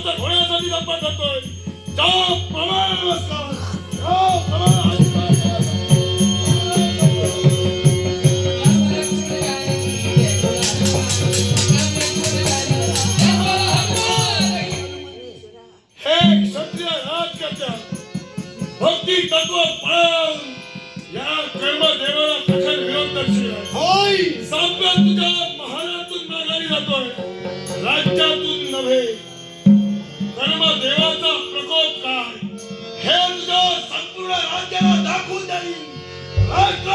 नतमस्तक होण्यासाठी आपण करतोय. त्याप्रमाणे नमस्कार, त्याप्रमाणे आशीर्वाद. हे क्षत्रिय राजकर्त्या भक्ती तत्व पाळून या कर्मदेवाला कठोर विरोध करशील. होय साम्य तुझ्या महालातून माघारी जातोय, राज्यातून नव्हे. कर्मदेवाचा प्रकोप काय हे तुझ्या संपूर्ण राज्याला दाखवून देईल. राष्ट्र